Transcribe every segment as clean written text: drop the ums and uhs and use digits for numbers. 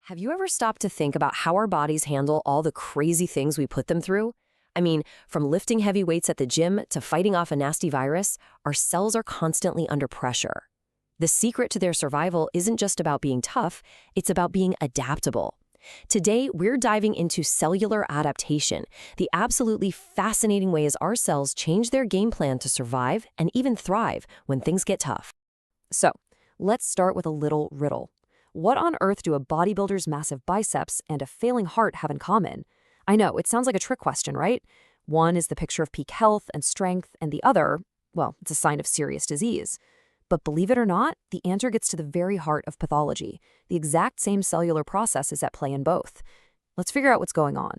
Have you ever stopped to think about how our bodies handle all the crazy things we put them through? I mean, from lifting heavy weights at the gym to fighting off a nasty virus, our cells are constantly under pressure. The secret to their survival isn't just about being tough, it's about being adaptable. Today, we're diving into cellular adaptation, the absolutely fascinating ways our cells change their game plan to survive and even thrive when things get tough. So, let's start with a little riddle. What on earth do a bodybuilder's massive biceps and a failing heart have in common? I know, it sounds like a trick question, right? One is the picture of peak health and strength, and the other, well, it's a sign of serious disease. But believe it or not, the answer gets to the very heart of pathology. The exact same cellular process is at play in both. Let's figure out what's going on.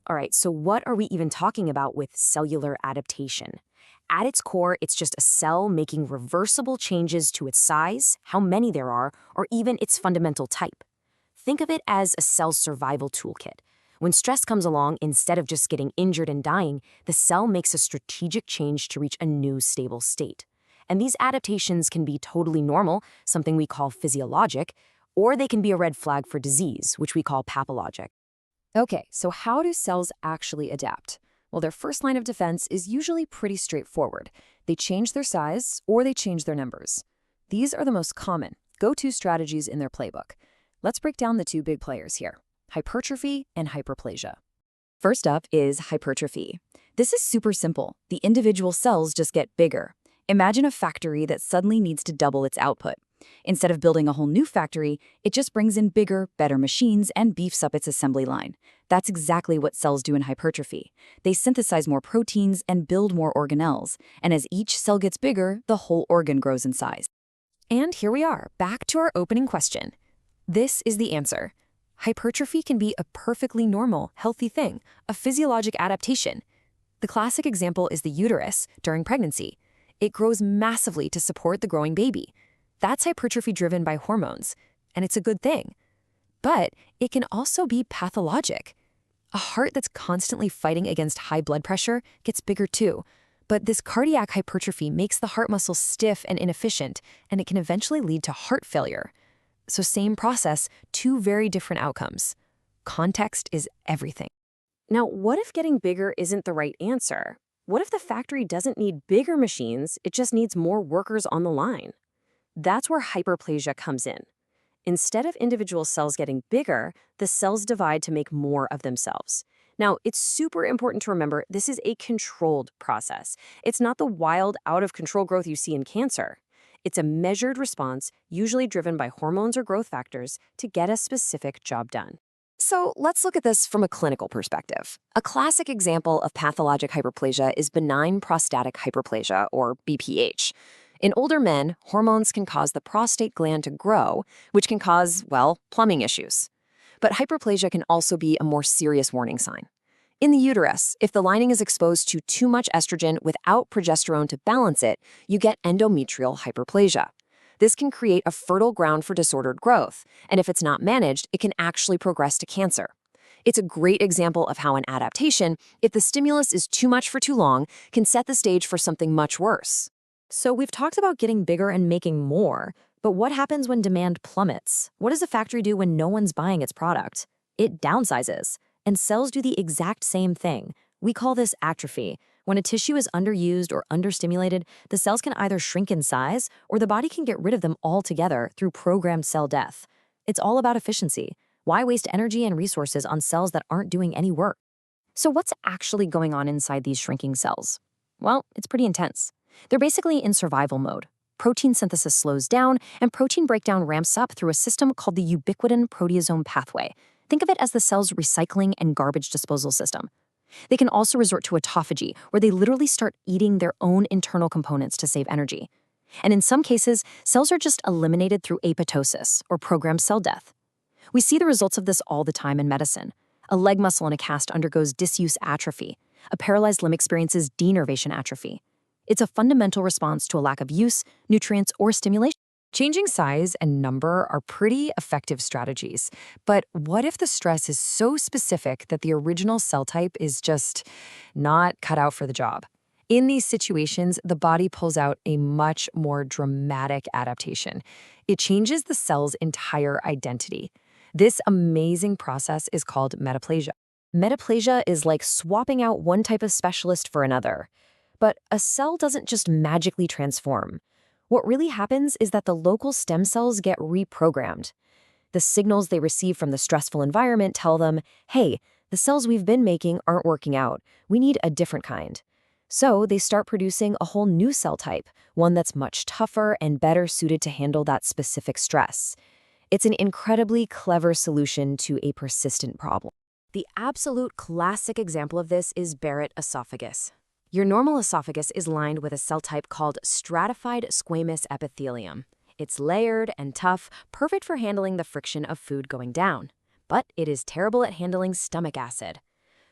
All right, so what are we even talking about with cellular adaptation? At its core, it's just a cell making reversible changes to its size, how many there are, or even its fundamental type. Think of it as a cell's survival toolkit. When stress comes along, instead of just getting injured and dying, the cell makes a strategic change to reach a new stable state. And these adaptations can be totally normal, something we call physiologic, or they can be a red flag for disease, which we call pathologic. Okay, so how do cells actually adapt? Well, their first line of defense is usually pretty straightforward. They change their size or they change their numbers. These are the most common, go-to strategies in their playbook. Let's break down the two big players here, hypertrophy and hyperplasia. First up is hypertrophy. This is super simple. The individual cells just get bigger. Imagine a factory that suddenly needs to double its output. Instead of building a whole new factory, it just brings in bigger, better machines and beefs up its assembly line. That's exactly what cells do in hypertrophy. They synthesize more proteins and build more organelles, and as each cell gets bigger, the whole organ grows in size. And here we are, back to our opening question. This is the answer. Hypertrophy can be a perfectly normal, healthy thing, a physiologic adaptation. The classic example is the uterus during pregnancy. It grows massively to support the growing baby. That's hypertrophy driven by hormones, and it's a good thing. But it can also be pathologic. A heart that's constantly fighting against high blood pressure gets bigger too, but this cardiac hypertrophy makes the heart muscle stiff and inefficient, and it can eventually lead to heart failure. So same process, two very different outcomes. Context is everything. Now, what if getting bigger isn't the right answer? What if the factory doesn't need bigger machines, it just needs more workers on the line? That's where hyperplasia comes in. Instead of individual cells getting bigger, the cells divide to make more of themselves. Now, it's super important to remember this is a controlled process. It's not the wild, out-of-control growth you see in cancer. It's a measured response, usually driven by hormones or growth factors, to get a specific job done. So let's look at this from a clinical perspective. A classic example of pathologic hyperplasia is benign prostatic hyperplasia, or BPH. In older men, hormones can cause the prostate gland to grow, which can cause, well, plumbing issues. But hyperplasia can also be a more serious warning sign. In the uterus, if the lining is exposed to too much estrogen without progesterone to balance it, you get endometrial hyperplasia. This can create a fertile ground for disordered growth, and if it's not managed, it can actually progress to cancer. It's a great example of how an adaptation, if the stimulus is too much for too long, can set the stage for something much worse. So we've talked about getting bigger and making more, but what happens when demand plummets? What does a factory do when no one's buying its product? It downsizes, and cells do the exact same thing. We call this atrophy. When a tissue is underused or understimulated, the cells can either shrink in size or the body can get rid of them altogether through programmed cell death. It's all about efficiency. Why waste energy and resources on cells that aren't doing any work? So what's actually going on inside these shrinking cells? Well, it's pretty intense. They're basically in survival mode. Protein synthesis slows down, and protein breakdown ramps up through a system called the ubiquitin proteasome pathway. Think of it as the cell's recycling and garbage disposal system. They can also resort to autophagy, where they literally start eating their own internal components to save energy. And in some cases, cells are just eliminated through apoptosis, or programmed cell death. We see the results of this all the time in medicine. A leg muscle in a cast undergoes disuse atrophy. A paralyzed limb experiences denervation atrophy. It's a fundamental response to a lack of use, nutrients, or stimulation. Changing size and number are pretty effective strategies, but what if the stress is so specific that the original cell type is just not cut out for the job? In these situations, the body pulls out a much more dramatic adaptation. It changes the cell's entire identity. This amazing process is called metaplasia. Metaplasia is like swapping out one type of specialist for another. But a cell doesn't just magically transform. What really happens is that the local stem cells get reprogrammed. The signals they receive from the stressful environment tell them, hey, the cells we've been making aren't working out. We need a different kind. So they start producing a whole new cell type, one that's much tougher and better suited to handle that specific stress. It's an incredibly clever solution to a persistent problem. The absolute classic example of this is Barrett esophagus. Your normal esophagus is lined with a cell type called stratified squamous epithelium. It's layered and tough, perfect for handling the friction of food going down. But it is terrible at handling stomach acid.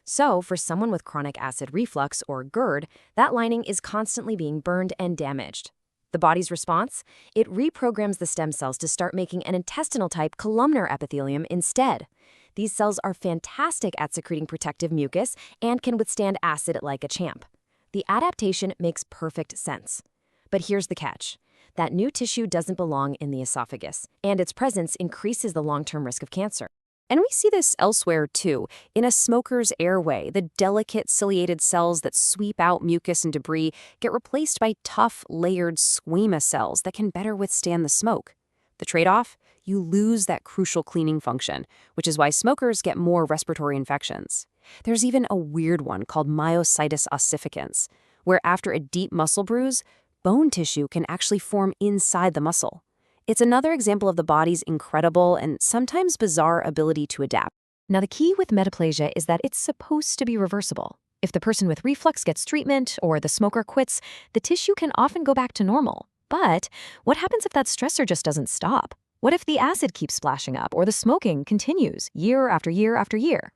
So, for someone with chronic acid reflux or GERD, that lining is constantly being burned and damaged. The body's response? It reprograms the stem cells to start making an intestinal-type columnar epithelium instead. These cells are fantastic at secreting protective mucus and can withstand acid like a champ. The adaptation makes perfect sense. But here's the catch. That new tissue doesn't belong in the esophagus, and its presence increases the long-term risk of cancer. And we see this elsewhere, too. In a smoker's airway, the delicate ciliated cells that sweep out mucus and debris get replaced by tough, layered squamous cells that can better withstand the smoke. The trade-off? You lose that crucial cleaning function, which is why smokers get more respiratory infections. There's even a weird one called myositis ossificans, where after a deep muscle bruise, bone tissue can actually form inside the muscle. It's another example of the body's incredible and sometimes bizarre ability to adapt. Now, the key with metaplasia is that it's supposed to be reversible. If the person with reflux gets treatment or the smoker quits, the tissue can often go back to normal. But what happens if that stressor just doesn't stop? What if the acid keeps splashing up or the smoking continues year after year after year?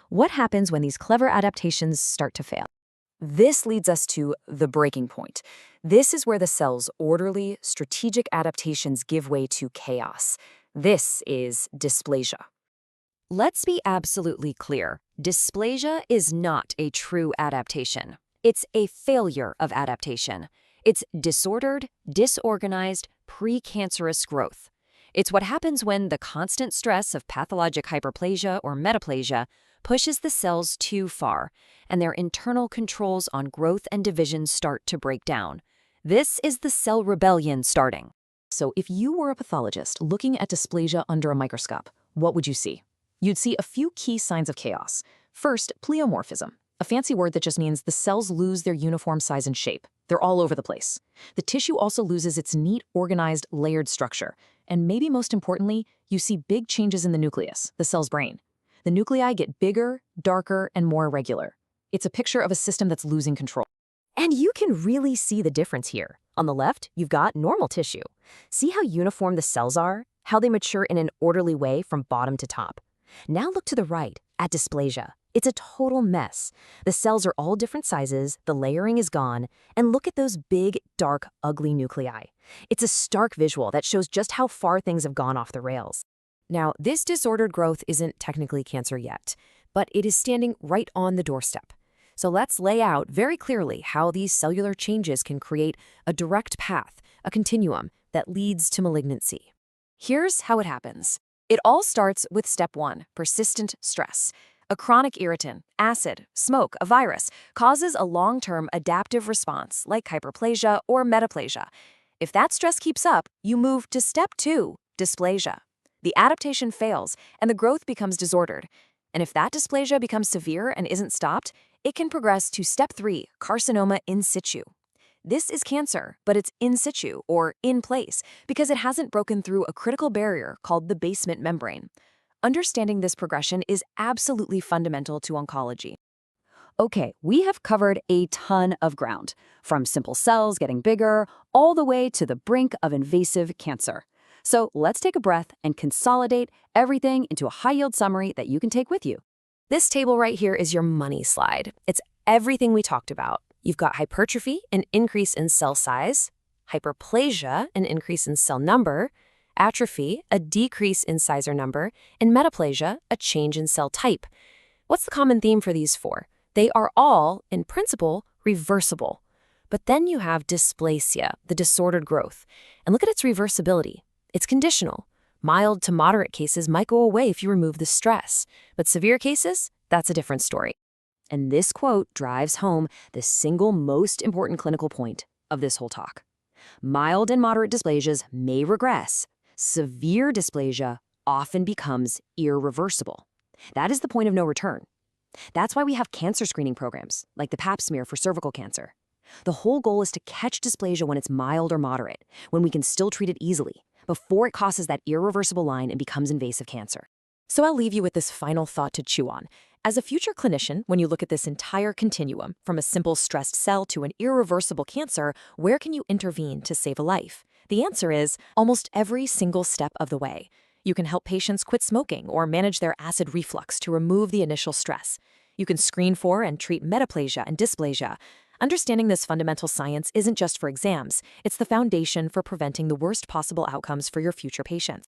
What happens when these clever adaptations start to fail? This leads us to the breaking point. This is where the cell's orderly, strategic adaptations give way to chaos. This is dysplasia. Let's be absolutely clear. Dysplasia is not a true adaptation. It's a failure of adaptation. It's disordered, disorganized, precancerous growth. It's what happens when the constant stress of pathologic hyperplasia or metaplasia pushes the cells too far, and their internal controls on growth and division start to break down. This is the cell rebellion starting. So if you were a pathologist looking at dysplasia under a microscope, what would you see? You'd see a few key signs of chaos. First, pleomorphism, a fancy word that just means the cells lose their uniform size and shape. They're all over the place. The tissue also loses its neat, organized, layered structure. And maybe most importantly, you see big changes in the nucleus, the cell's brain. The nuclei get bigger, darker, and more irregular. It's a picture of a system that's losing control. And you can really see the difference here. On the left, you've got normal tissue. See how uniform the cells are? How they mature in an orderly way from bottom to top. Now look to the right, at dysplasia. It's a total mess. The cells are all different sizes, the layering is gone, and look at those big, dark, ugly nuclei. It's a stark visual that shows just how far things have gone off the rails. Now, this disordered growth isn't technically cancer yet, but it is standing right on the doorstep. So let's lay out very clearly how these cellular changes can create a direct path, a continuum that leads to malignancy. Here's how it happens. It all starts with step 1, persistent stress. A chronic irritant, acid, smoke, a virus, causes a long-term adaptive response like hyperplasia or metaplasia. If that stress keeps up, you move to step 2, dysplasia. The adaptation fails, and the growth becomes disordered. And if that dysplasia becomes severe and isn't stopped, it can progress to step 3, carcinoma in situ. This is cancer, but it's in situ, or in place, because it hasn't broken through a critical barrier called the basement membrane. Understanding this progression is absolutely fundamental to oncology. Okay, we have covered a ton of ground, from simple cells getting bigger, all the way to the brink of invasive cancer. So let's take a breath and consolidate everything into a high-yield summary that you can take with you. This table right here is your money slide. It's everything we talked about. You've got hypertrophy, an increase in cell size, hyperplasia, an increase in cell number, atrophy, a decrease in size or number, and metaplasia, a change in cell type. What's the common theme for these four? They are all, in principle, reversible. But then you have dysplasia, the disordered growth. And look at its reversibility. It's conditional. Mild to moderate cases might go away if you remove the stress, but severe cases, that's a different story. And this quote drives home the single most important clinical point of this whole talk. Mild and moderate dysplasias may regress. Severe dysplasia often becomes irreversible. That is the point of no return. That's why we have cancer screening programs, like the Pap smear for cervical cancer. The whole goal is to catch dysplasia when it's mild or moderate, when we can still treat it easily, before it crosses that irreversible line and becomes invasive cancer. So I'll leave you with this final thought to chew on. As a future clinician, when you look at this entire continuum, from a simple stressed cell to an irreversible cancer, where can you intervene to save a life? The answer is almost every single step of the way. You can help patients quit smoking or manage their acid reflux to remove the initial stress. You can screen for and treat metaplasia and dysplasia. Understanding this fundamental science isn't just for exams, it's the foundation for preventing the worst possible outcomes for your future patients.